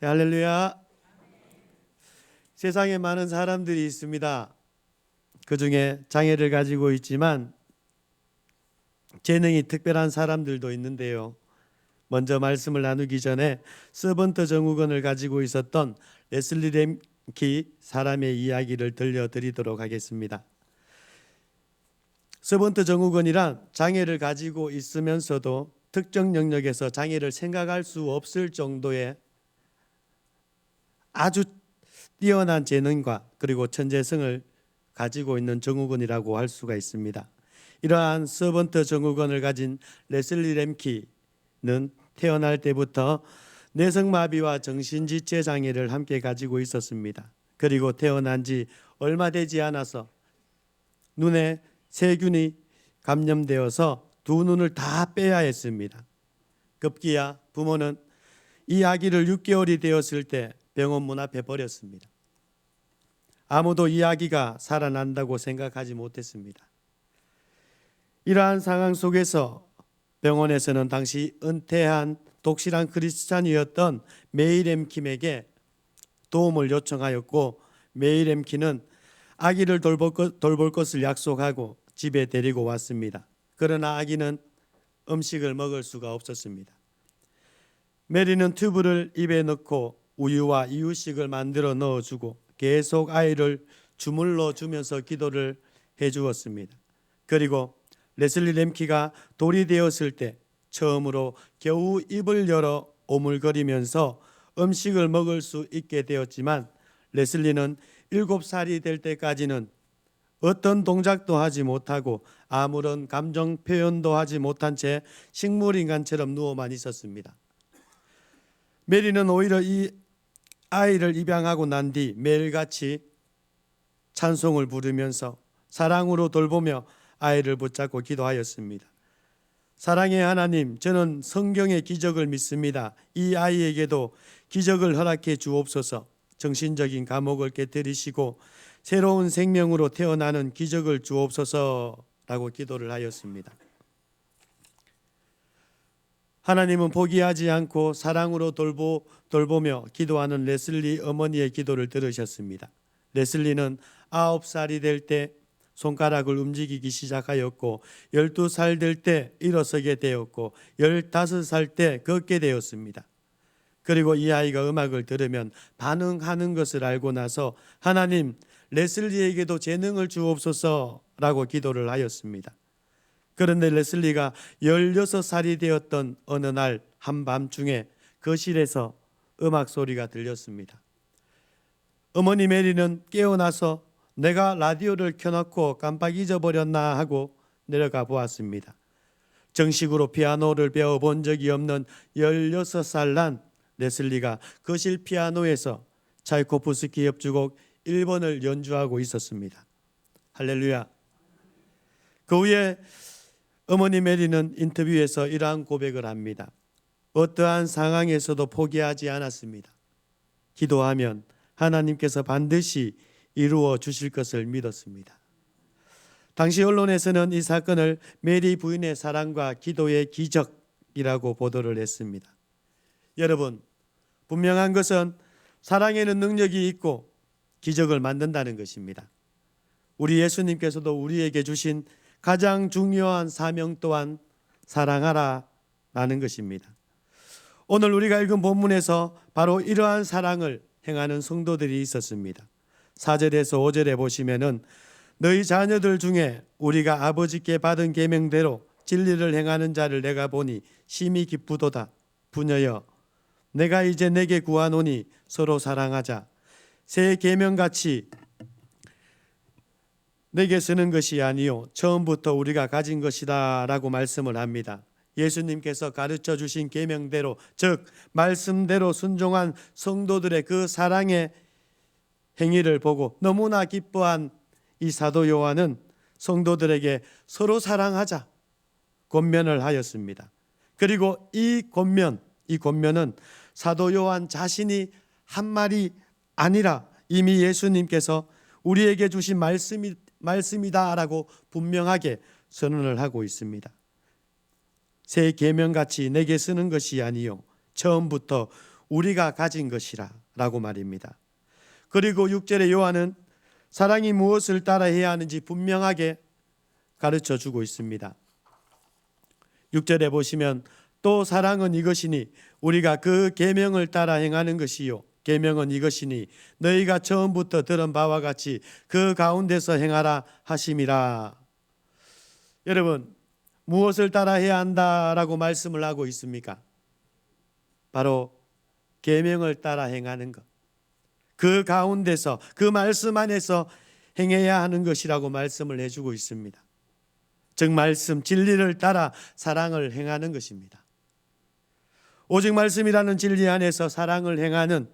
할렐루야. 세상에 많은 사람들이 있습니다. 그 중에 장애를 가지고 있지만 재능이 특별한 사람들도 있는데요. 먼저 말씀을 나누기 전에 서번트 정후군을 가지고 있었던 레슬리 램키 사람의 이야기를 들려드리도록 하겠습니다. 서번트 정후군이란 장애를 가지고 있으면서도 특정 영역에서 장애를 생각할 수 없을 정도의 아주 뛰어난 재능과 그리고 천재성을 가지고 있는 정후군이라고 할 수가 있습니다. 이러한 서번트 정후군을 가진 레슬리 램키는 태어날 때부터 뇌성마비와 정신지체 장애를 함께 가지고 있었습니다. 그리고 태어난 지 얼마 되지 않아서 눈에 세균이 감염되어서 두 눈을 다 빼야 했습니다. 급기야 부모는 이 아기를 6개월이 되었을 때 병원 문 앞에 버렸습니다. 아무도 이 아기가 살아난다고 생각하지 못했습니다. 이러한 상황 속에서 병원에서는 당시 은퇴한 독실한 크리스찬이었던 메이 램킴에게 도움을 요청하였고, 메이 램킴은 아기를 돌볼 것을 약속하고 집에 데리고 왔습니다. 그러나 아기는 음식을 먹을 수가 없었습니다. 메리는 튜브를 입에 넣고 우유와 이유식을 만들어 넣어주고 계속 아이를 주물러 주면서 기도를 해주었습니다. 그리고 레슬리 램키가 돌이 되었을 때 처음으로 겨우 입을 열어 오물거리면서 음식을 먹을 수 있게 되었지만, 레슬리는 7살이 될 때까지는 어떤 동작도 하지 못하고 아무런 감정 표현도 하지 못한 채 식물인간처럼 누워만 있었습니다. 메리는 오히려 이 아이를 입양하고 난 뒤 매일같이 찬송을 부르면서 사랑으로 돌보며 아이를 붙잡고 기도하였습니다. 사랑의 하나님, 저는 성경의 기적을 믿습니다. 이 아이에게도 기적을 허락해 주옵소서. 정신적인 감옥을 깨뜨리시고 새로운 생명으로 태어나는 기적을 주옵소서라고 기도를 하였습니다. 하나님은 포기하지 않고 사랑으로 돌보며 기도하는 레슬리 어머니의 기도를 들으셨습니다. 레슬리는 9살이 될 때 손가락을 움직이기 시작하였고, 12살 될 때 일어서게 되었고, 15살 때 걷게 되었습니다. 그리고 이 아이가 음악을 들으면 반응하는 것을 알고 나서 하나님, 레슬리에게도 재능을 주옵소서라고 기도를 하였습니다. 그런데 레슬리가 16살이 되었던 어느 날 한밤중에 거실에서 음악 소리가 들렸습니다. 어머니 메리는 깨어나서 내가 라디오를 켜놓고 깜빡 잊어버렸나 하고 내려가 보았습니다. 정식으로 피아노를 배워본 적이 없는 16살 난 레슬리가 거실 피아노에서 차이코프스키 협주곡 1번을 연주하고 있었습니다. 할렐루야. 그 후에 어머니 메리는 인터뷰에서 이러한 고백을 합니다. 어떠한 상황에서도 포기하지 않았습니다. 기도하면 하나님께서 반드시 이루어 주실 것을 믿었습니다. 당시 언론에서는 이 사건을 메리 부인의 사랑과 기도의 기적이라고 보도를 했습니다. 여러분, 분명한 것은 사랑에는 능력이 있고 기적을 만든다는 것입니다. 우리 예수님께서도 우리에게 주신 가장 중요한 사명 또한 사랑하라라는 것입니다. 오늘 우리가 읽은 본문에서 바로 이러한 사랑을 행하는 성도들이 있었습니다. 4절에서 5절에 보시면은 너희 자녀들 중에 우리가 아버지께 받은 계명대로 진리를 행하는 자를 내가 보니 심히 기쁘도다. 부녀여, 내가 이제 내게 구하노니 서로 사랑하자. 새 계명같이 내게 쓰는 것이 아니요 처음부터 우리가 가진 것이다 라고 말씀을 합니다. 예수님께서 가르쳐 주신 계명대로, 즉 말씀대로 순종한 성도들의 그 사랑의 행위를 보고 너무나 기뻐한 이 사도 요한은 성도들에게 서로 사랑하자 권면을 하였습니다. 그리고 이 권면은 사도 요한 자신이 한 말이 아니라 이미 예수님께서 우리에게 주신 말씀이다라고 분명하게 선언을 하고 있습니다. 새 계명같이 내게 쓰는 것이 아니요 처음부터 우리가 가진 것이라 라고 말입니다. 그리고 6절에 요한은 사랑이 무엇을 따라 해야 하는지 분명하게 가르쳐 주고 있습니다. 6절에 보시면 또 사랑은 이것이니 우리가 그 계명을 따라 행하는 것이요 계명은 이것이니 너희가 처음부터 들은 바와 같이 그 가운데서 행하라 하심이라. 여러분, 무엇을 따라 해야 한다라고 말씀을 하고 있습니까? 바로 계명을 따라 행하는 것, 그 가운데서 그 말씀 안에서 행해야 하는 것이라고 말씀을 해주고 있습니다. 즉 말씀, 진리를 따라 사랑을 행하는 것입니다. 오직 말씀이라는 진리 안에서 사랑을 행하는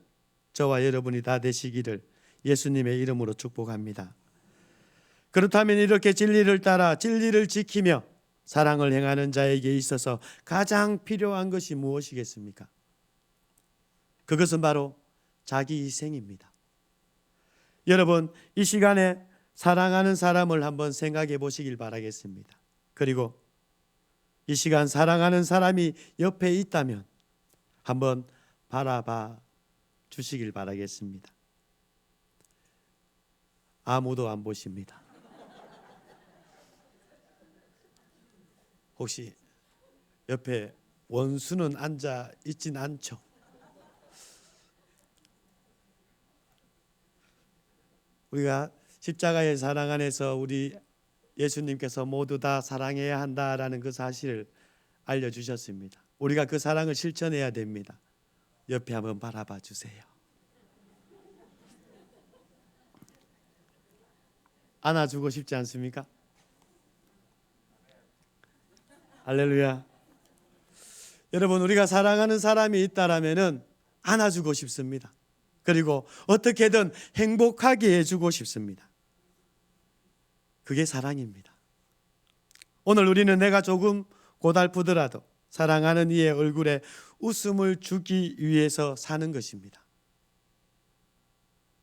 저와 여러분이 다 되시기를 예수님의 이름으로 축복합니다. 그렇다면 이렇게 진리를 따라 진리를 지키며 사랑을 행하는 자에게 있어서 가장 필요한 것이 무엇이겠습니까? 그것은 바로 자기 희생입니다. 여러분, 이 시간에 사랑하는 사람을 한번 생각해 보시길 바라겠습니다. 그리고 이 시간 사랑하는 사람이 옆에 있다면 한번 바라봐 주시길 바라겠습니다. 아무도 안 보십니다. 혹시 옆에 원수는 앉아 있진 않죠? 우리가 십자가의 사랑 안에서 우리 예수님께서 모두 다 사랑해야 한다라는 그 사실을 알려주셨습니다. 우리가 그 사랑을 실천해야 됩니다. 옆에 한번 바라봐 주세요. 안아주고 싶지 않습니까? 할렐루야. 여러분, 우리가 사랑하는 사람이 있다라면은 안아주고 싶습니다. 그리고 어떻게든 행복하게 해주고 싶습니다. 그게 사랑입니다. 오늘 우리는 내가 조금 고달프더라도 사랑하는 이의 얼굴에 웃음을 주기 위해서 사는 것입니다.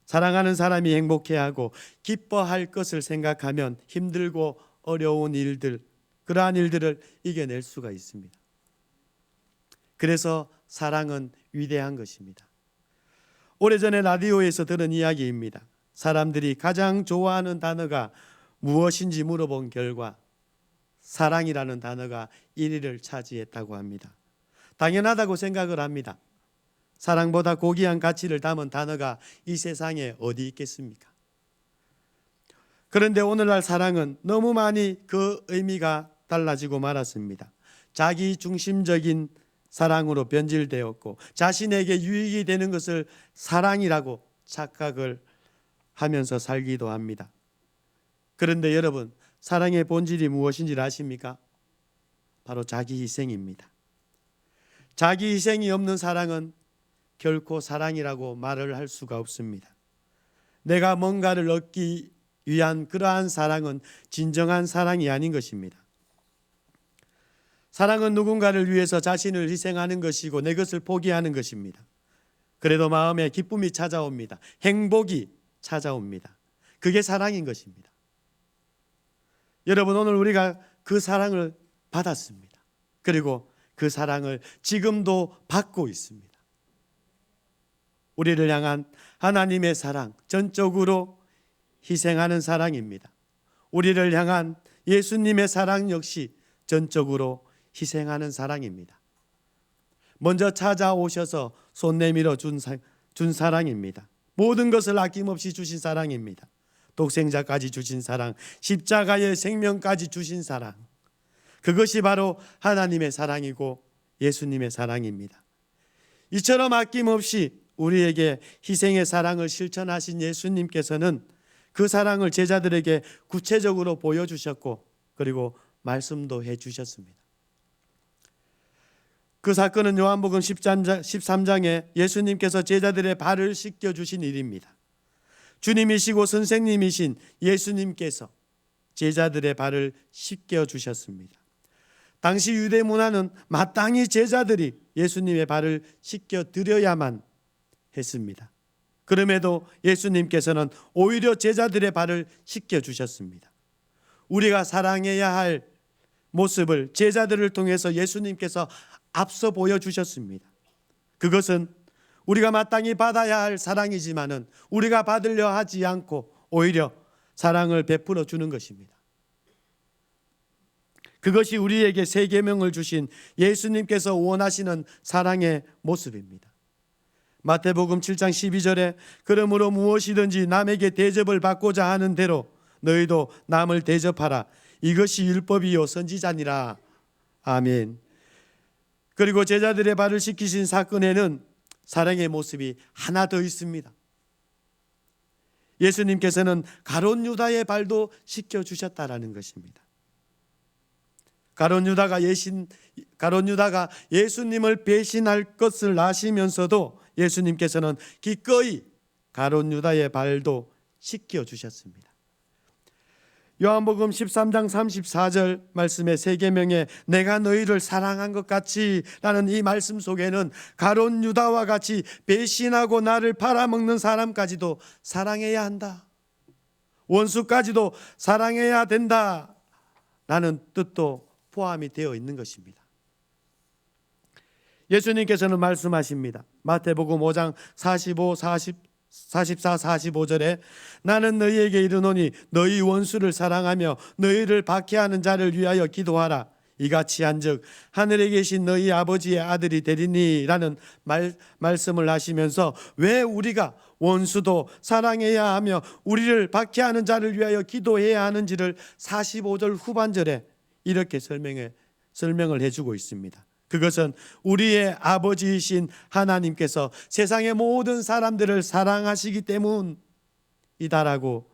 사랑하는 사람이 행복해하고 기뻐할 것을 생각하면 힘들고 어려운 일들, 그러한 일들을 이겨낼 수가 있습니다. 그래서 사랑은 위대한 것입니다. 오래전에 라디오에서 들은 이야기입니다. 사람들이 가장 좋아하는 단어가 무엇인지 물어본 결과 사랑이라는 단어가 1위를 차지했다고 합니다. 당연하다고 생각을 합니다. 사랑보다 고귀한 가치를 담은 단어가 이 세상에 어디 있겠습니까? 그런데 오늘날 사랑은 너무 많이 그 의미가 달라지고 말았습니다. 자기 중심적인 사랑으로 변질되었고 자신에게 유익이 되는 것을 사랑이라고 착각을 하면서 살기도 합니다. 그런데 여러분, 사랑의 본질이 무엇인지 아십니까? 바로 자기 희생입니다. 자기 희생이 없는 사랑은 결코 사랑이라고 말을 할 수가 없습니다. 내가 뭔가를 얻기 위한 그러한 사랑은 진정한 사랑이 아닌 것입니다. 사랑은 누군가를 위해서 자신을 희생하는 것이고 내 것을 포기하는 것입니다. 그래도 마음에 기쁨이 찾아옵니다. 행복이 찾아옵니다. 그게 사랑인 것입니다. 여러분, 오늘 우리가 그 사랑을 받았습니다. 그리고 그 사랑을 지금도 받고 있습니다. 우리를 향한 하나님의 사랑, 전적으로 희생하는 사랑입니다. 우리를 향한 예수님의 사랑 역시 전적으로 희생하는 사랑입니다. 먼저 찾아오셔서 손 내밀어 준 사랑입니다. 모든 것을 아낌없이 주신 사랑입니다. 독생자까지 주신 사랑, 십자가의 생명까지 주신 사랑, 그것이 바로 하나님의 사랑이고 예수님의 사랑입니다. 이처럼 아낌없이 우리에게 희생의 사랑을 실천하신 예수님께서는 그 사랑을 제자들에게 구체적으로 보여주셨고 그리고 말씀도 해주셨습니다. 그 사건은 요한복음 13장에 예수님께서 제자들의 발을 씻겨주신 일입니다. 주님이시고 선생님이신 예수님께서 제자들의 발을 씻겨주셨습니다. 당시 유대 문화는 마땅히 제자들이 예수님의 발을 씻겨드려야만 했습니다. 그럼에도 예수님께서는 오히려 제자들의 발을 씻겨주셨습니다. 우리가 사랑해야 할 모습을 제자들을 통해서 예수님께서 앞서 보여주셨습니다. 그것은 우리가 마땅히 받아야 할 사랑이지만은 우리가 받으려 하지 않고 오히려 사랑을 베풀어 주는 것입니다. 그것이 우리에게 새 계명을 주신 예수님께서 원하시는 사랑의 모습입니다. 마태복음 7장 12절에 그러므로 무엇이든지 남에게 대접을 받고자 하는 대로 너희도 남을 대접하라. 이것이 율법이요 선지자니라. 아멘. 그리고 제자들의 발을 씻기신 사건에는 사랑의 모습이 하나 더 있습니다. 예수님께서는 가룟 유다의 발도 씻겨주셨다라는 것입니다. 가룟 유다가 예수님을 배신할 것을 아시면서도 예수님께서는 기꺼이 가룟 유다의 발도 씻겨주셨습니다. 요한복음 13장 34절 말씀의 새 계명에 내가 너희를 사랑한 것 같이 라는 이 말씀 속에는 가룟 유다와 같이 배신하고 나를 팔아먹는 사람까지도 사랑해야 한다, 원수까지도 사랑해야 된다 라는 뜻도 포함이 되어 있는 것입니다. 예수님께서는 말씀하십니다. 마태복음 5장 44, 45절에 나는 너희에게 이르노니 너희 원수를 사랑하며 너희를 박해하는 자를 위하여 기도하라. 이같이 한즉 하늘에 계신 너희 아버지의 아들이 되리니 라는 말씀을 하시면서 왜 우리가 원수도 사랑해야 하며 우리를 박해하는 자를 위하여 기도해야 하는지를 45절 후반절에 이렇게 설명을 해주고 있습니다. 그것은 우리의 아버지이신 하나님께서 세상의 모든 사람들을 사랑하시기 때문이다라고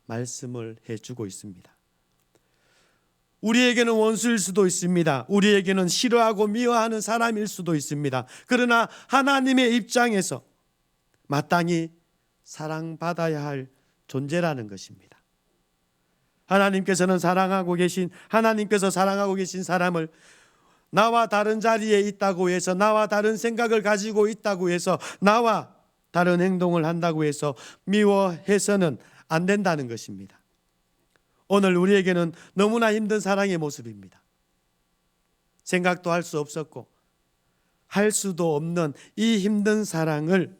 말씀을 해주고 있습니다. 우리에게는 원수일 수도 있습니다. 우리에게는 싫어하고 미워하는 사람일 수도 있습니다. 그러나 하나님의 입장에서 마땅히 사랑받아야 할 존재라는 것입니다. 하나님께서 사랑하고 계신 사람을 나와 다른 자리에 있다고 해서, 나와 다른 생각을 가지고 있다고 해서, 나와 다른 행동을 한다고 해서 미워해서는 안 된다는 것입니다. 오늘 우리에게는 너무나 힘든 사랑의 모습입니다. 생각도 할 수 없었고 할 수도 없는 이 힘든 사랑을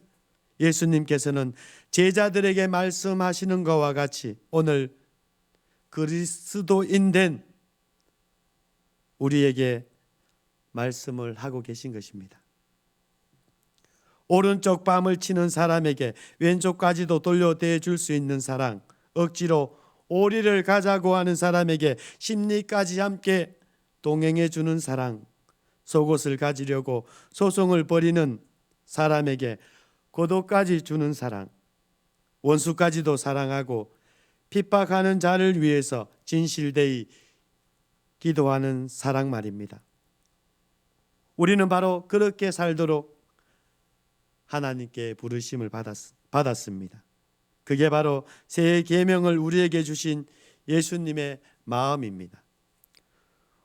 예수님께서는 제자들에게 말씀하시는 것과 같이 오늘 그리스도인 된 우리에게 말씀을 하고 계신 것입니다. 오른쪽 뺨을 치는 사람에게 왼쪽까지도 돌려대 줄 수 있는 사랑, 억지로 오리를 가자고 하는 사람에게 심리까지 함께 동행해 주는 사랑, 속옷을 가지려고 소송을 벌이는 사람에게 고도까지 주는 사랑, 원수까지도 사랑하고 핍박하는 자를 위해서 진실되이 기도하는 사랑 말입니다. 우리는 바로 그렇게 살도록 하나님께 부르심을 받았습니다. 그게 바로 새 계명을 우리에게 주신 예수님의 마음입니다.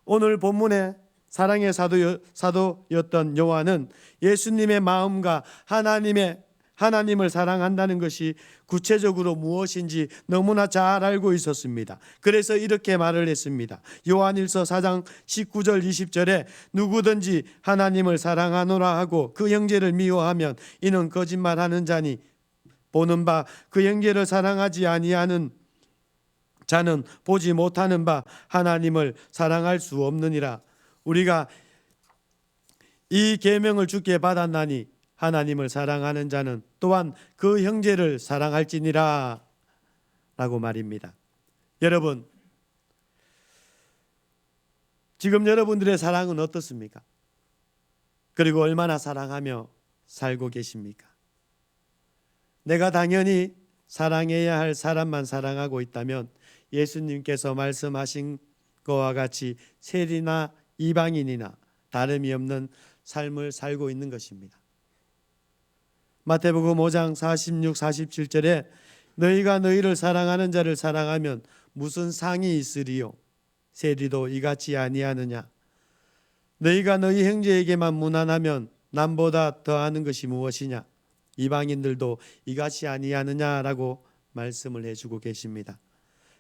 오늘 본문의 사랑의 사도였던 요한은 예수님의 마음과 하나님을 사랑한다는 것이 구체적으로 무엇인지 너무나 잘 알고 있었습니다. 그래서 이렇게 말을 했습니다. 요한일서 4장 19절 20절에 누구든지 하나님을 사랑하노라 하고 그 형제를 미워하면 이는 거짓말하는 자니 보는 바 그 형제를 사랑하지 아니하는 자는 보지 못하는 바 하나님을 사랑할 수 없느니라. 우리가 이 계명을 주께 받았나니 하나님을 사랑하는 자는 또한 그 형제를 사랑할지니라 라고 말입니다. 여러분, 지금 여러분들의 사랑은 어떻습니까? 그리고 얼마나 사랑하며 살고 계십니까? 내가 당연히 사랑해야 할 사람만 사랑하고 있다면 예수님께서 말씀하신 것과 같이 세리나 이방인이나 다름이 없는 삶을 살고 있는 것입니다. 마태복음 5장 46, 47절에 너희가 너희를 사랑하는 자를 사랑하면 무슨 상이 있으리요? 세리도 이같이 아니하느냐? 너희가 너희 형제에게만 무난하면 남보다 더하는 것이 무엇이냐? 이방인들도 이같이 아니하느냐라고 말씀을 해주고 계십니다.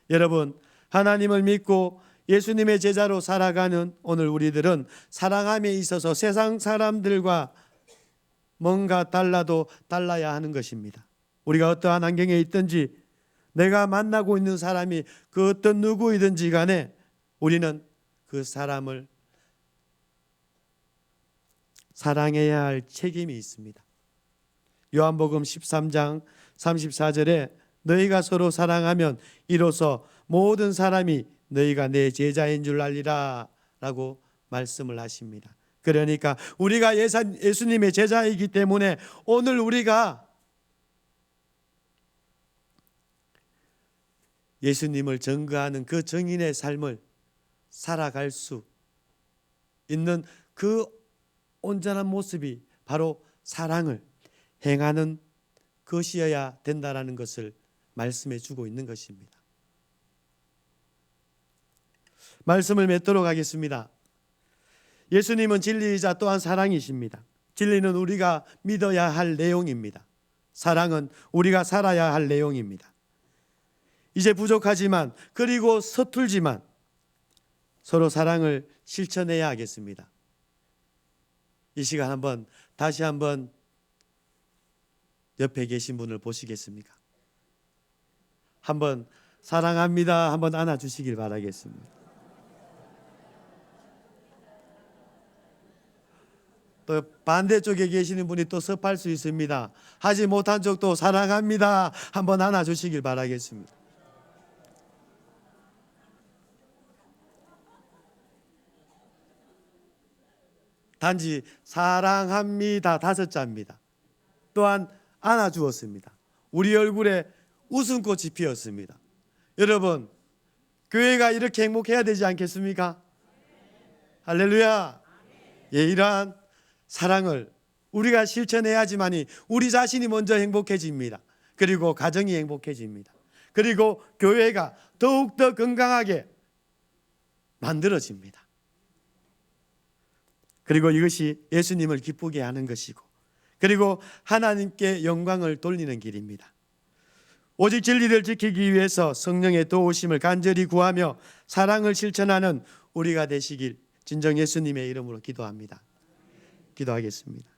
여러분, 하나님을 믿고 예수님의 제자로 살아가는 오늘 우리들은 사랑함에 있어서 세상 사람들과 뭔가 달라도 달라야 하는 것입니다. 우리가 어떠한 환경에 있든지 내가 만나고 있는 사람이 그 어떤 누구이든지 간에 우리는 그 사람을 사랑해야 할 책임이 있습니다. 요한복음 13장 34절에 너희가 서로 사랑하면 이로써 모든 사람이 너희가 내 제자인 줄 알리라 라고 말씀을 하십니다. 그러니까 우리가 예수님의 제자이기 때문에 오늘 우리가 예수님을 증거하는 그 증인의 삶을 살아갈 수 있는 그 온전한 모습이 바로 사랑을 행하는 것이어야 된다라는 것을 말씀해 주고 있는 것입니다. 말씀을 맺도록 하겠습니다. 예수님은 진리이자 또한 사랑이십니다. 진리는 우리가 믿어야 할 내용입니다. 사랑은 우리가 살아야 할 내용입니다. 이제 부족하지만 그리고 서툴지만 서로 사랑을 실천해야 하겠습니다. 이 시간 다시 한번 옆에 계신 분을 보시겠습니까? 한번 사랑합니다 한번 안아주시길 바라겠습니다. 또 반대쪽에 계시는 분이 또 섭할 수 있습니다. 하지 못한 쪽도 사랑합니다 한번 안아주시길 바라겠습니다. 단지 사랑합니다 5자입니다. 또한 안아주었습니다. 우리 얼굴에 웃음꽃이 피었습니다. 여러분, 교회가 이렇게 행복해야 되지 않겠습니까? 할렐루야. 예, 이러한 사랑을 우리가 실천해야지만이 우리 자신이 먼저 행복해집니다. 그리고 가정이 행복해집니다. 그리고 교회가 더욱더 건강하게 만들어집니다. 그리고 이것이 예수님을 기쁘게 하는 것이고, 그리고 하나님께 영광을 돌리는 길입니다. 오직 진리를 지키기 위해서 성령의 도우심을 간절히 구하며 사랑을 실천하는 우리가 되시길 진정 예수님의 이름으로 기도합니다. 기도하겠습니다.